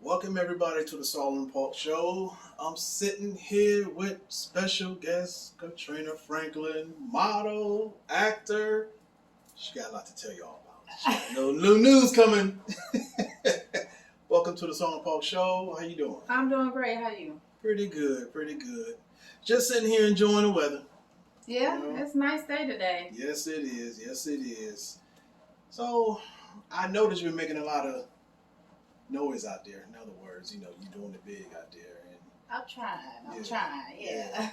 Welcome everybody to the solomonpaulkshow. I'm sitting here with special guest Katrina Franklin, model, actor. She got a lot to tell y'all about. She got no new news coming. Welcome to the solomonpaulkshow. How you doing? I'm doing great. How you? Pretty good, pretty good. Just sitting here enjoying the weather. Yeah, it's a nice day today. Yes, it is. Yes, it is. So, I noticed you've been making a lot of noise out there. In other words, you're doing it big out there. And I'm trying. Yeah.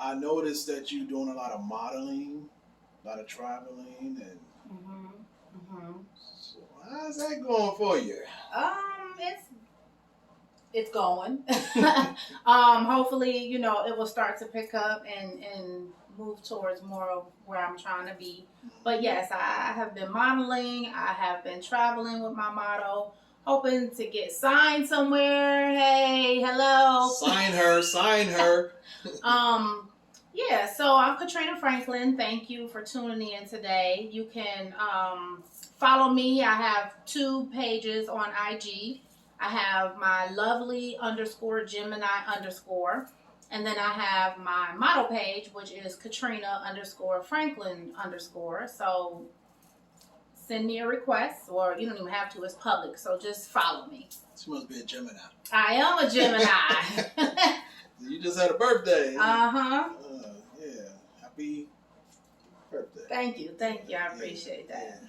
I noticed that you're doing a lot of modeling, a lot of traveling, and so how's that going for you? It's going. Hopefully, it will start to pick up and move towards more of where I'm trying to be. But yes, I have been modeling. I have been traveling with my model, hoping to get signed somewhere. Hey, hello. Sign her. Yeah, so I'm Katrina Franklin. Thank you for tuning in today. You can follow me. I have 2 pages on IG. I have my lovely _Gemini_. And then I have my model page, which is Katrina _Franklin _. So send me a request, or you don't even have to. It's public. So just follow me. She must be a Gemini. I am a Gemini. You just had a birthday. Uh-huh. Yeah. Happy birthday. Thank you. I appreciate that.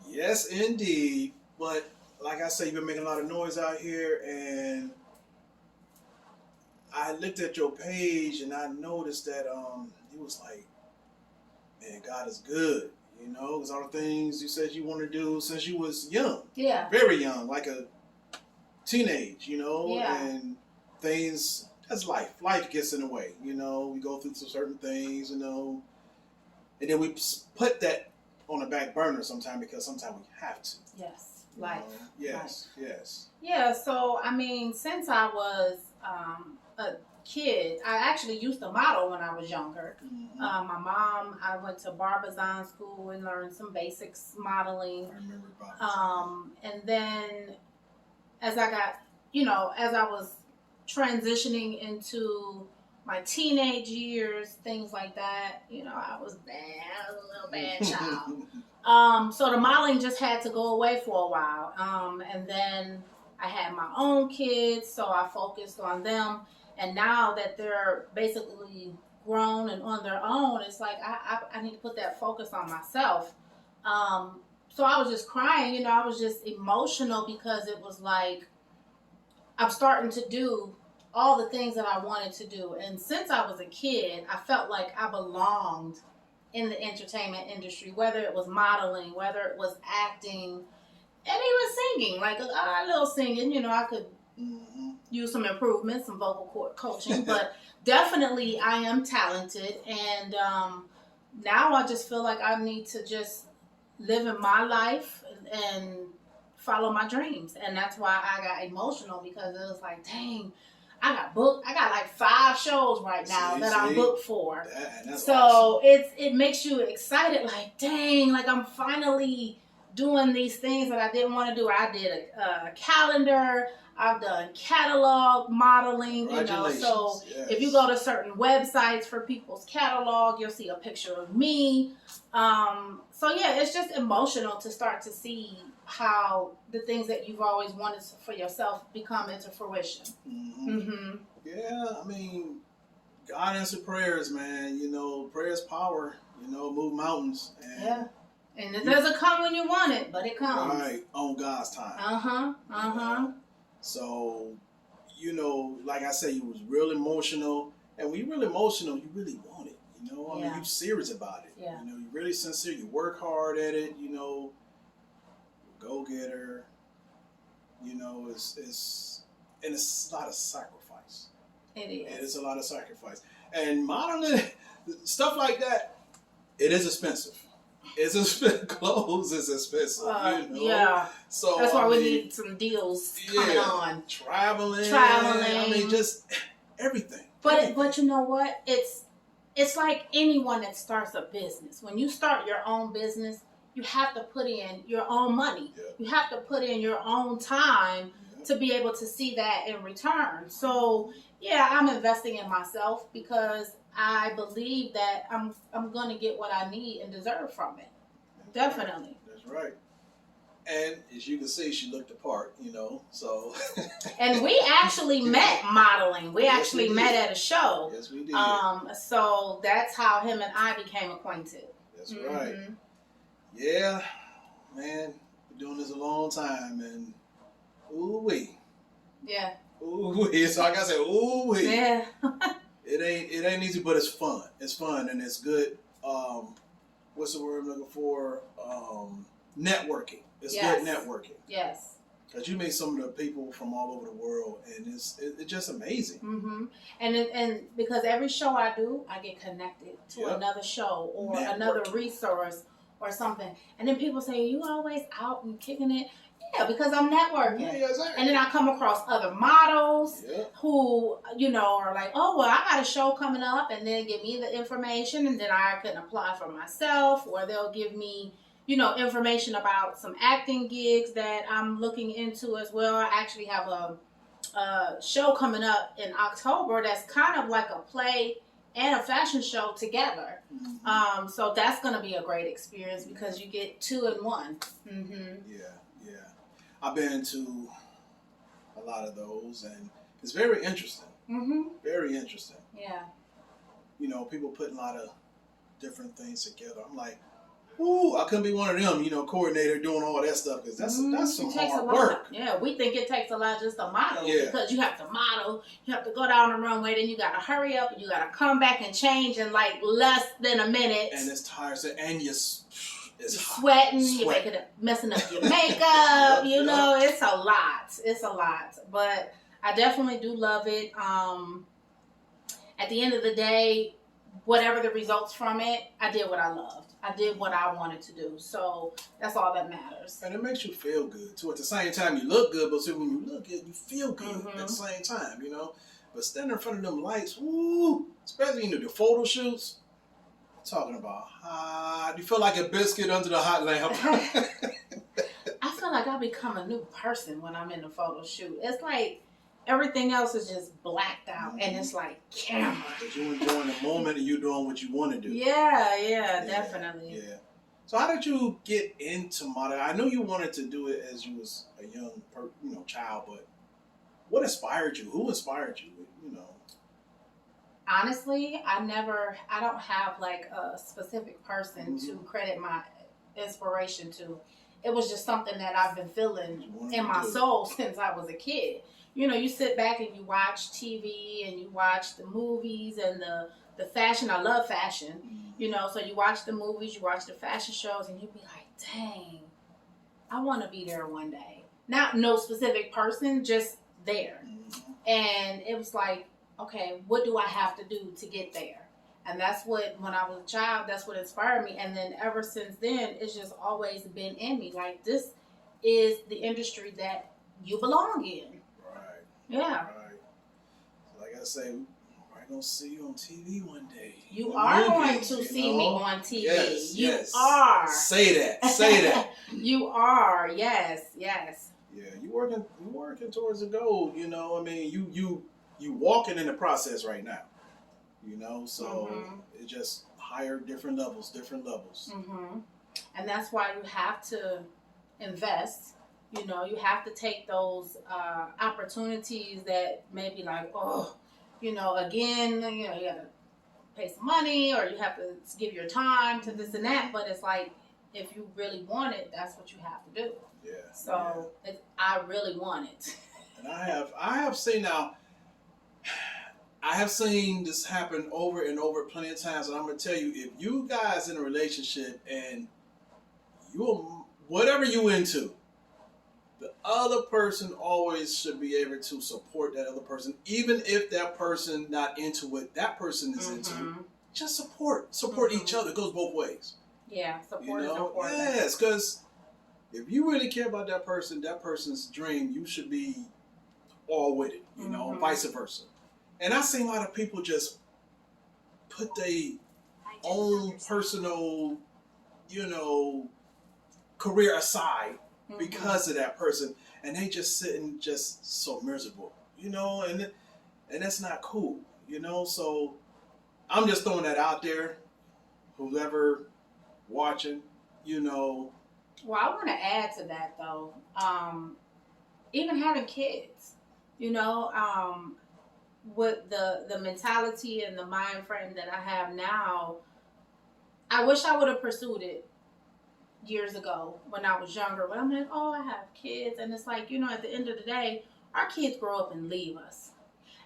Yeah. Yes, indeed. But like I say, you've been making a lot of noise out here, and I looked at your page and I noticed that it was like, man, God is good. Because all the things you said you want to do since you was young. Yeah. Very young, like a teenage, Yeah. and things, that's life. Life gets in the way, we go through some certain things, and then we put that on the back burner sometimes because sometimes we have to. Yes. Life. Yes. Yeah, so since I was a kid, I actually used to model when I was younger. My mom, I went to Barbizon school and learned some basics modeling. I remember Barbizon. And then as I got, as I was transitioning into my teenage years, things like that, I was bad, a little bad child. So the modeling just had to go away for a while. And then I had my own kids, so I focused on them. And now that they're basically grown and on their own, it's like I need to put that focus on myself. So I was just crying, I was just emotional because it was like I'm starting to do all the things that I wanted to do. And since I was a kid, I felt like I belonged in the entertainment industry, whether it was modeling, whether it was acting, and even singing, like a little singing, I could use some improvements, some vocal coaching, but definitely I am talented. And now I just feel like I need to just live in my life and follow my dreams. And that's why I got emotional, because it was like, dang, I got like 5 shows right now that I'm booked for. So awesome. It makes you excited, like, dang, like I'm finally doing these things that I didn't want to do. I did a calendar. I've done catalog modeling, so yes. If you go to certain websites for people's catalog, you'll see a picture of me. So yeah, it's just emotional to start to see how the things that you've always wanted for yourself become into fruition. Yeah, God answered prayers, man. Prayer's power, move mountains. And and it doesn't come when you want it, but it comes. Right, on God's time. So, like I said, you was real emotional. And when you're really emotional, you really want it. You're serious about it. Yeah. You're really sincere. You work hard at it. Go-getter. It's a lot of sacrifice. It is. It is a lot of sacrifice. And modeling, stuff like that, it is expensive. Clothes is expensive, Yeah. So that's why we need some deals coming on. Traveling. Just everything. But you know what? It's like anyone that starts a business. When you start your own business, you have to put in your own money. Yeah. You have to put in your own time to be able to see that in return. So yeah, I'm investing in myself because I believe that I'm gonna get what I need and deserve from it. That's Definitely. Right. That's right. And as you can see, she looked the part, so. And we actually met modeling. We Yes, actually we met did. at a show. Yes, we did. So that's how him and I became acquainted. That's right. Yeah, man, been doing this a long time, and ooh-wee. Yeah. Ooh-wee. So like I said, ooh-wee. Yeah. It ain't easy, but it's fun. It's fun and it's good. What's the word I'm looking for? Networking. It's Yes. good networking. Yes. Because you meet some of the people from all over the world, and it's just amazing. Mm-hmm. And because every show I do, I get connected to another show or another resource or something. And then people say, "You always out and kicking it." Yeah, because I'm networking. Yeah, exactly. And then I come across other models who, are like, "Oh, well, I got a show coming up," and then give me the information, and then I can apply for myself, or they'll give me, information about some acting gigs that I'm looking into as well. I actually have a show coming up in October that's kind of like a play and a fashion show together. Mm-hmm. So that's going to be a great experience because you get 2 in 1. Mm-hmm. Yeah. I've been to a lot of those, and it's very interesting. Mm-hmm. Very interesting. Yeah. People putting a lot of different things together. I'm like, ooh, I couldn't be one of them, coordinator doing all that stuff, because that's some hard work. Yeah, we think it takes a lot just to model because you have to model, you have to go down the runway, then you got to hurry up and you got to come back and change in like less than a minute. And it's tiresome, and you're sweating, you're messing up your makeup, it's a lot. It's a lot. But I definitely do love it. At the end of the day, whatever the results from it, I did what I loved. I did what I wanted to do. So that's all that matters. And it makes you feel good, too. At the same time, you look good, but see, when you look good, you feel good at the same time, But standing in front of them lights, woo, especially the photo shoots, talking about hot. You feel like a biscuit under the hot lamp. I feel like I become a new person when I'm in the photo shoot. It's like everything else is just blacked out, and it's like camera. Because you're enjoying the moment and you're doing what you want to do. Yeah, definitely. Yeah. So how did you get into modeling? I know you wanted to do it as you was a young, child, but what inspired you? Who inspired you? Honestly, I don't have like a specific person to credit my inspiration to. It was just something that I've been feeling in my soul since I was a kid. You sit back and you watch TV and you watch the movies and the fashion. I love fashion, so you watch the movies, you watch the fashion shows, and you be like, dang, I want to be there one day. Not no specific person, just there. And it was like, okay, what do I have to do to get there? And that's what, when I was a child, that's what inspired me. And then ever since then, it's just always been in me. Like, this is the industry that you belong in. Right. Yeah. Right. Like I say, we're going to see you on TV one day. You are going to see me on TV. Yes, you are. Say that. You are. Yes. Yeah, you working towards the goal, you walking in the process right now, so it just higher, different levels. And that's why you have to invest. You have to take those opportunities that may be like, again, you gotta pay some money, or you have to give your time to this and that. But it's like, if you really want it, that's what you have to do. Yeah. So I really want it. And I have seen now. I have seen this happen over and over plenty of times, and I'm gonna tell you, if you guys in a relationship and whatever you into, the other person always should be able to support that other person, even if that person not into what that person is into. Just support each other. It goes both ways. Yeah, support is important. Yes, because if you really care about that person's dream, you should be all with it. Vice versa. And I've seen a lot of people just put their own personal, career aside because of that person, and they just sitting just so miserable, and that's not cool, So I'm just throwing that out there. Whoever watching, Well, I want to add to that though. Even having kids, with the mentality and the mind frame that I have now, I wish I would have pursued it years ago when I was younger. But I'm like, oh, I have kids. And it's like, at the end of the day, our kids grow up and leave us.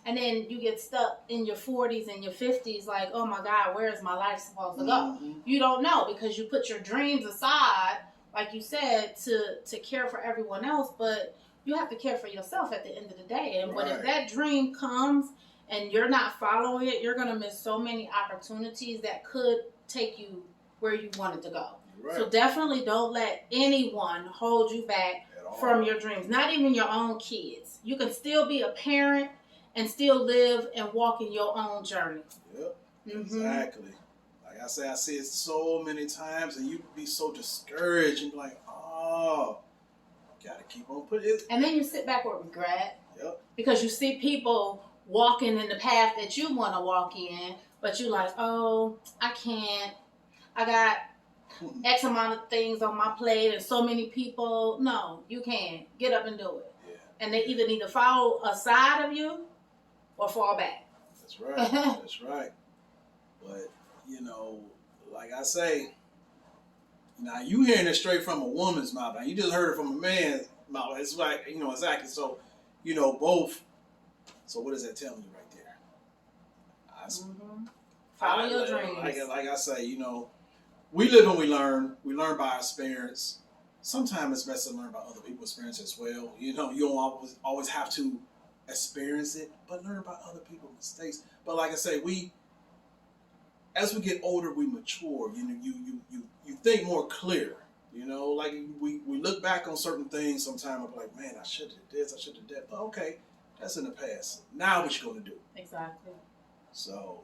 And then you get stuck in your 40s and your 50s like, oh my God, where is my life supposed to go? You don't know because you put your dreams aside, like you said, to care for everyone else. But you have to care for yourself at the end of the day. And But if that dream comes and you're not following it, you're going to miss so many opportunities that could take you where you wanted to go. Right. So definitely don't let anyone hold you back from your dreams, not even your own kids. You can still be a parent and still live and walk in your own journey. Yep, exactly. Like I say, I see it so many times, and you be so discouraged and be like, oh, gotta keep on putting it. And then you sit back with regret. Yep. Because you see people walking in the path that you want to walk in, but you're like, oh, I can't. I got X amount of things on my plate and so many people. No, you can't. Get up and do it. Yeah. And they either need to follow a side of you or fall back. That's right. That's right. But, like I say, now you hearing it straight from a woman's mouth. Now you just heard it from a man's mouth. It's like, exactly. So, both. So what is that telling you right there? Follow your dreams. Like I say, we live and we learn. We learn by experience. Sometimes it's best to learn by other people's experience as well. You don't always have to experience it, but learn by other people's mistakes. But like I say, as we get older, we mature. You think more clear. Like we look back on certain things sometimes and be like, man, I should have did this, I should have did that. But okay, that's in the past. Now what you gonna do? Exactly. So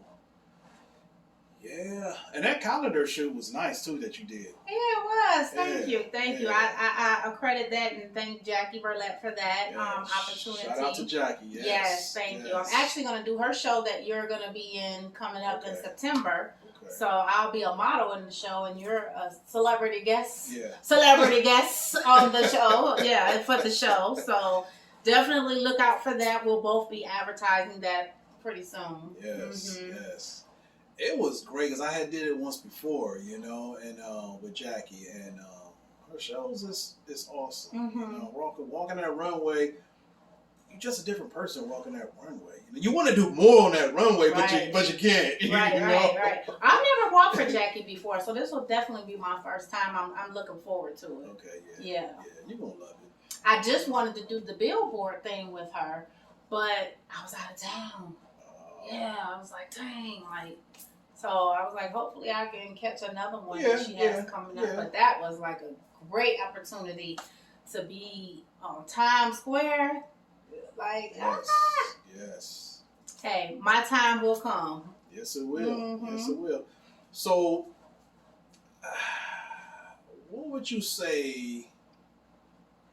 yeah, and that calendar shoot was nice too that you did. Yeah, it was. Thank you. I credit that and thank Jackie Burlett for that opportunity. Shout out to Jackie. Yes, thank you. I'm actually going to do her show that you're going to be in coming up in September. Okay. So I'll be a model in the show, and you're a celebrity guest. Yeah. Celebrity guest on the show. Yeah, for the show. So definitely look out for that. We'll both be advertising that pretty soon. Yes. Yes. It was great because I had did it once before, and with Jackie, and her shows is awesome. Walking that runway, you're just a different person walking that runway. You want to do more on that runway, but you can't. Right. I've never walked for Jackie before, so this will definitely be my first time. I'm looking forward to it. Okay, yeah, you're gonna love it. I just wanted to do the billboard thing with her, but I was out of town. Yeah, I was like, dang, so I was like, hopefully I can catch another one that she has coming up. But that was like a great opportunity to be on Times Square. Yes. Hey, my time will come. Yes, it will. Yes, it will. So, what would you say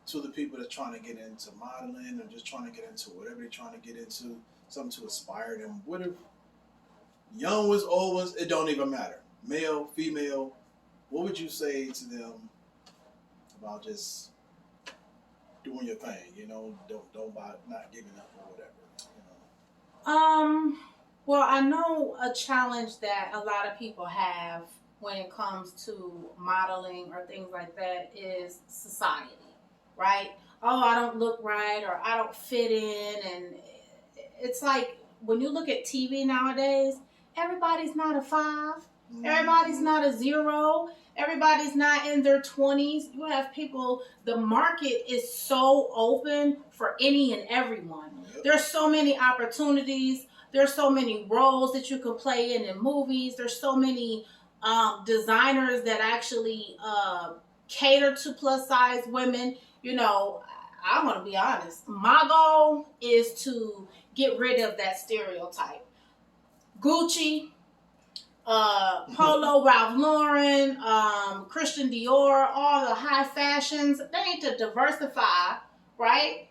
to the people that are trying to get into modeling or just trying to get into whatever they're trying to get into, something to inspire them? What if young ones, old ones, it don't even matter. Male, female, what would you say to them about just doing your thing, don't by not giving up or whatever, Well, I know a challenge that a lot of people have when it comes to modeling or things like that is society, right? Oh, I don't look right or I don't fit in. And it's like when you look at TV nowadays, everybody's not a 5. Everybody's not a 0. Everybody's not in their 20s. You have people, the market is so open for any and everyone. Yep. There's so many opportunities. There's so many roles that you can play in movies. There's so many designers that actually cater to plus size women. I'm going to be honest. My goal is to get rid of that stereotype. Gucci, Polo, Ralph Lauren, Christian Dior, all the high fashions. They need to diversify, right?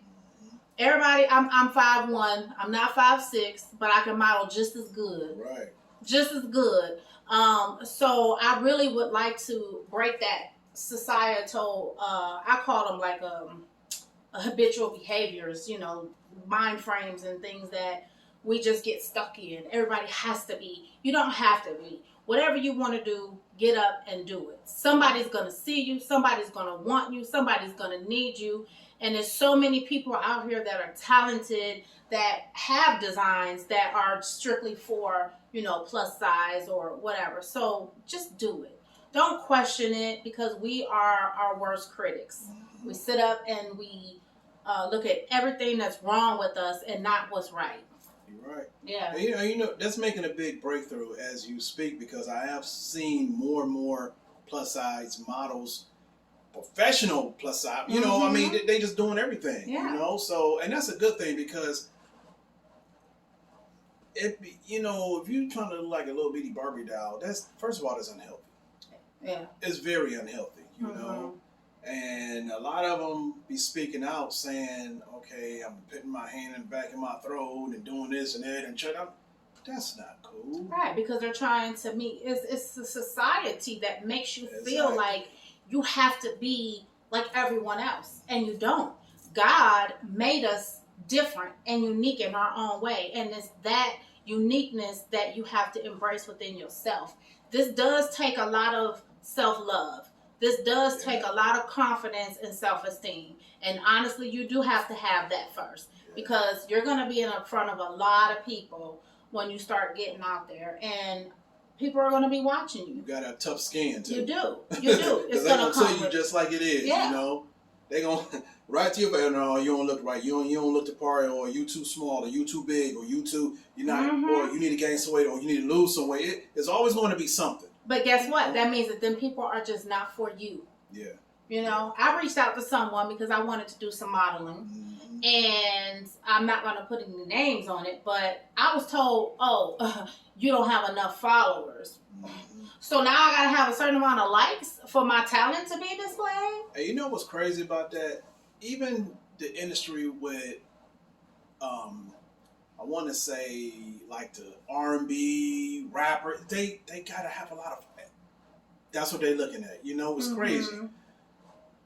Everybody, I'm 5'1", I'm not 5'6", but I can model just as good. Right. Just as good. So I really would like to break that societal, I call them like habitual behaviors, mind frames and things that we just get stuck in. Everybody has to be. You don't have to be. Whatever you want to do, get up and do it. Somebody's going to see you. Somebody's going to want you. Somebody's going to need you. And there's so many people out here that are talented, that have designs that are strictly for, plus size or whatever. So just do it. Don't question it, because we are our worst critics. We sit up and we look at everything that's wrong with us and not what's right. You're right. Yeah. And, that's making a big breakthrough as you speak, because I have seen more and more plus size models, professional plus size. I mean, they just doing everything. Yeah. So, and that's a good thing, because if you're trying to look like a little bitty Barbie doll, that's, first of all, that's unhealthy. Yeah. It's very unhealthy, know. And a lot of them be speaking out saying, okay, I'm putting my hand in the back of my throat and doing this and that and shut up. That's not cool. Right, because they're trying to meet, it's a society that makes you feel like you have to be like everyone else, and you don't. God made us different and unique in our own way, and it's that uniqueness that you have to embrace within yourself. This does take a lot of self-love. This does take a lot of confidence and self-esteem. And honestly, you do have to have that first, because you're going to be in front of a lot of people when you start getting out there, and people are going to be watching you. You got a tough skin, too. You do. It's going to tell you just like it is, They're going to, right to your face, no, you don't look right. You don't look the part, or you too small, or you too big, or you're not, or you need to gain some weight, or you need to lose some weight. It's always going to be something. But guess what? That means that then people are just not for you. Yeah. I reached out to someone because I wanted to do some modeling. And I'm not going to put any names on it, but I was told, you don't have enough followers. So now I got to have a certain amount of likes for my talent to be displayed. Hey, you know what's crazy about that? Even the industry with, I want to say, like the R&B rapper, they got to have a lot of, that's what they're looking at. It's crazy.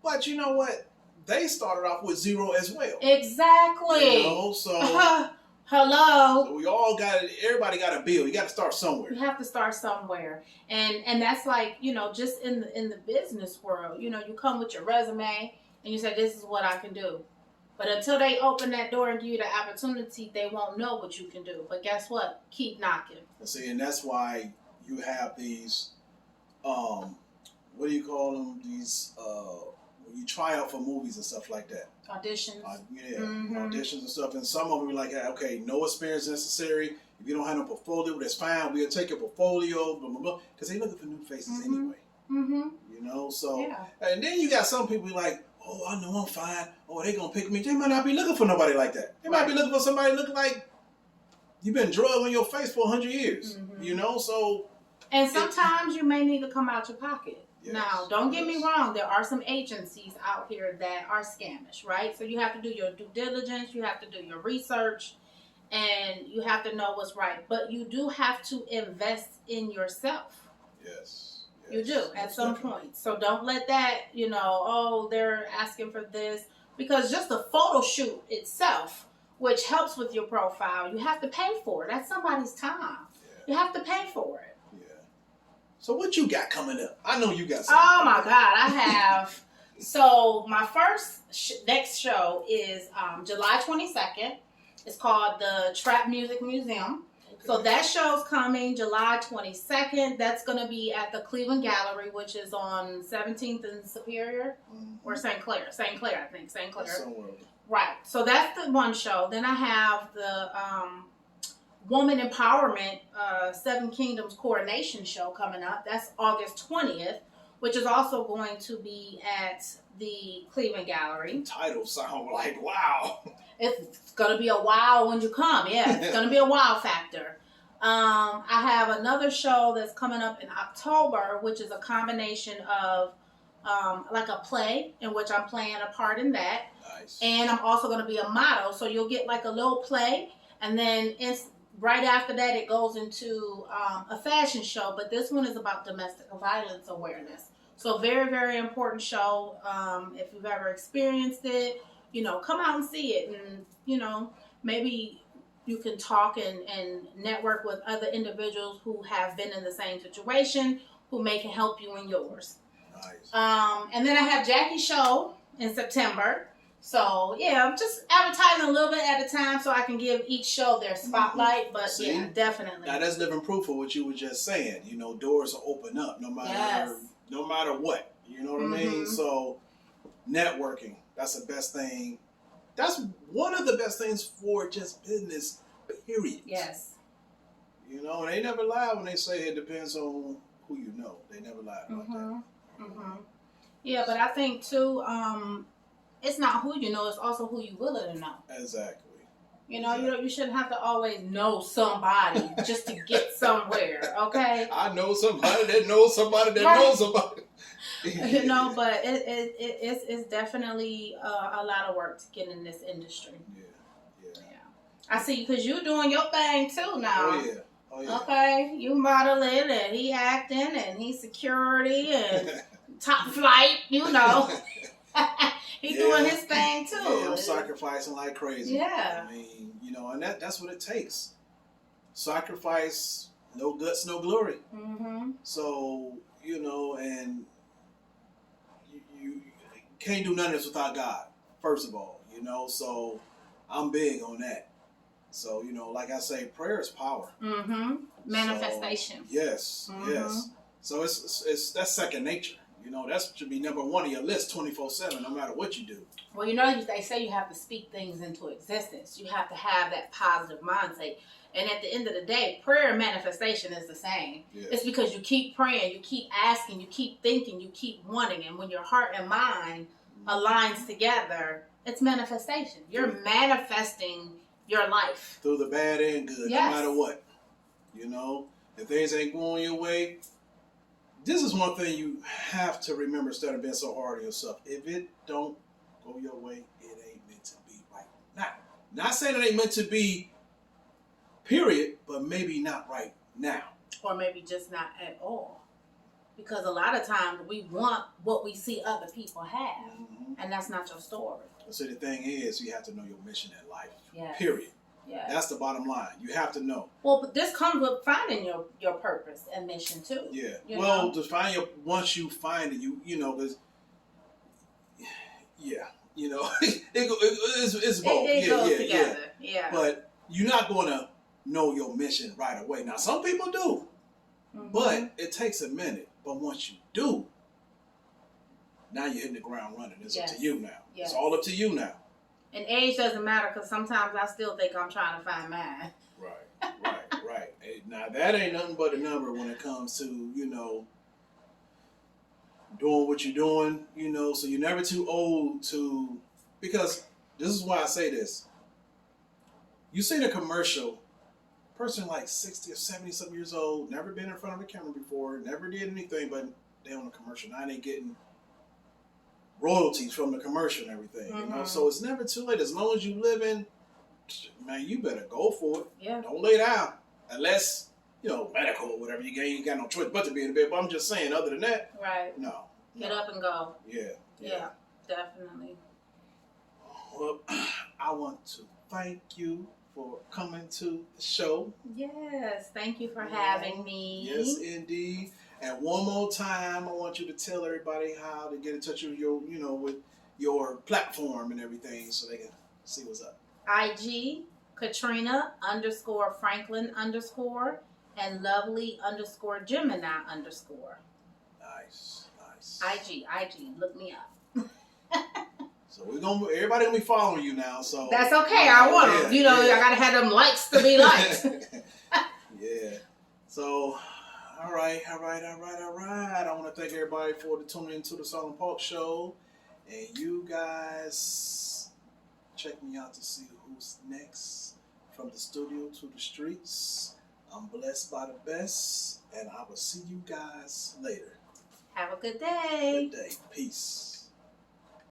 But you know what? They started off with zero as well. Exactly. So hello. So we all everybody got a bill. You got to start somewhere. You have to start somewhere. And that's like, just in the business world, you come with your resume and you say, this is what I can do. But until they open that door and give you the opportunity, they won't know what you can do. But guess what? Keep knocking. See, and that's why you have these, what do you call them? These, when you try out for movies and stuff like that. Auditions. Auditions and stuff. And some of them are like, okay, no experience necessary. If you don't have no portfolio, that's fine. We'll take your portfolio, blah, blah, blah. Because they're looking for new faces anyway. So, and then you got some people like, oh, I know I'm fine. Oh, they going to pick me. They might not be looking for nobody like that. They might be looking for somebody looking like you've been drugged on your face for 100 years. So. And sometimes you may need to come out your pocket. Yes. Now, don't get me wrong. There are some agencies out here that are scamish, right? So you have to do your due diligence. You have to do your research. And you have to know what's right. But you do have to invest in yourself. Yes. You do at some point. So don't let that, they're asking for this. Because just the photo shoot itself, which helps with your profile, you have to pay for it. That's somebody's time. Yeah. You have to pay for it. Yeah. So what you got coming up? I know you got something. Oh, my God. I have. So my first next show is July 22nd. It's called the Trap Music Museum. So that show's coming July 22nd. That's going to be at the Cleveland Gallery, which is on 17th and Superior, or St. Clair. St. Clair, I think. St. Clair. Right. So that's the one show. Then I have the Woman Empowerment Seven Kingdoms Coronation Show coming up. That's August 20th, which is also going to be at the Cleveland Gallery. The title sound like wow. It's going to be a wow when you come. Yeah, it's going to be a wow factor. I have another show that's coming up in October, which is a combination of like a play in which I'm playing a part in that. Nice. And I'm also going to be a model. So you'll get like a little play. And then right after that, it goes into a fashion show. But this one is about domestic violence awareness. So very, very important show. If you've ever experienced it, come out and see it. And, maybe you can talk and network with other individuals who have been in the same situation, who may can help you in yours. Nice. And then I have Jackie's show in September. So, yeah, I'm just advertising a little bit at a time so I can give each show their spotlight. But, See? yeah, definitely. Now, that's living proof of what you were just saying. Doors will open up no matter what. You know what I mean? So, networking, that's the best thing. That's one of the best things for just business, period. Yes. And they never lie when they say it depends on who you know. They never lie about that. Yeah, but I think, too, it's not who you know, it's also who you willing to know. Exactly. You shouldn't have to always know somebody just to get somewhere, okay? I know somebody that knows somebody that knows somebody. But it's definitely a lot of work to get in this industry. Yeah. I see, because you're doing your thing too now. Oh yeah. Okay, you modeling and he acting and he security and top flight, He doing his thing too. Yeah, I'm sacrificing like crazy. Yeah. I mean, and that's what it takes. Sacrifice, no guts, no glory. So, and you can't do none of this without God, first of all, so I'm big on that. So, like I say, prayer is power. Manifestation. So, yes. So it's that's second nature. That should be number one on your list 24/7, no matter what you do. Well, they say you have to speak things into existence. You have to have that positive mindset. And at the end of the day, prayer and manifestation is the same. Yes. It's because you keep praying, you keep asking, you keep thinking, you keep wanting. And when your heart and mind aligns together, it's manifestation. You're manifesting your life. Through the bad and good, yes. No matter what. If things ain't going your way, this is one thing you have to remember instead of being so hard on yourself. If it don't go your way, it ain't meant to be right now. Not saying it ain't meant to be, period, but maybe not right now. Or maybe just not at all. Because a lot of times we want what we see other people have. And that's not your story. So the thing is, you have to know your mission in life. Yes. Period. Yes. That's the bottom line. You have to know. Well, but this comes with finding your purpose and mission too. Yeah. Well, to find once you find it, because it's both. It goes together. Yeah. But you're not going to know your mission right away. Now, some people do, but it takes a minute. But once you do, now you're hitting the ground running. It's up to you now. Yes. It's all up to you now. And age doesn't matter because sometimes I still think I'm trying to find mine. Right. Now, that ain't nothing but a number when it comes to, doing what you're doing, so you're never too old to, because this is why I say this. You see the commercial, person like 60 or 70 something years old, never been in front of a camera before, never did anything, but they on a commercial. Now they getting royalties from the commercial and everything, So it's never too late. As long as you living, man, you better go for it. Yeah. Don't lay down. Unless, medical or whatever, you ain't got no choice but to be in bed. But I'm just saying, other than that, right. No. Get up and go. Yeah, definitely. Well, I want to thank you for coming to the show. Yes, thank you for having me. Yes, indeed. And one more time, I want you to tell everybody how to get in touch with your, with your platform and everything, so they can see what's up. IG Katrina _Franklin_ and lovely_Gemini_. Nice. IG, look me up. So everybody gonna be following you now. So that's okay. I want them. I gotta have them likes to be liked. Yeah. So, all right. I want to thank everybody for tuning into the Solomon Paulk Show, and you guys check me out to see who's next from the studio to the streets. I'm blessed by the best, and I will see you guys later. Have a good day. Good day. Peace.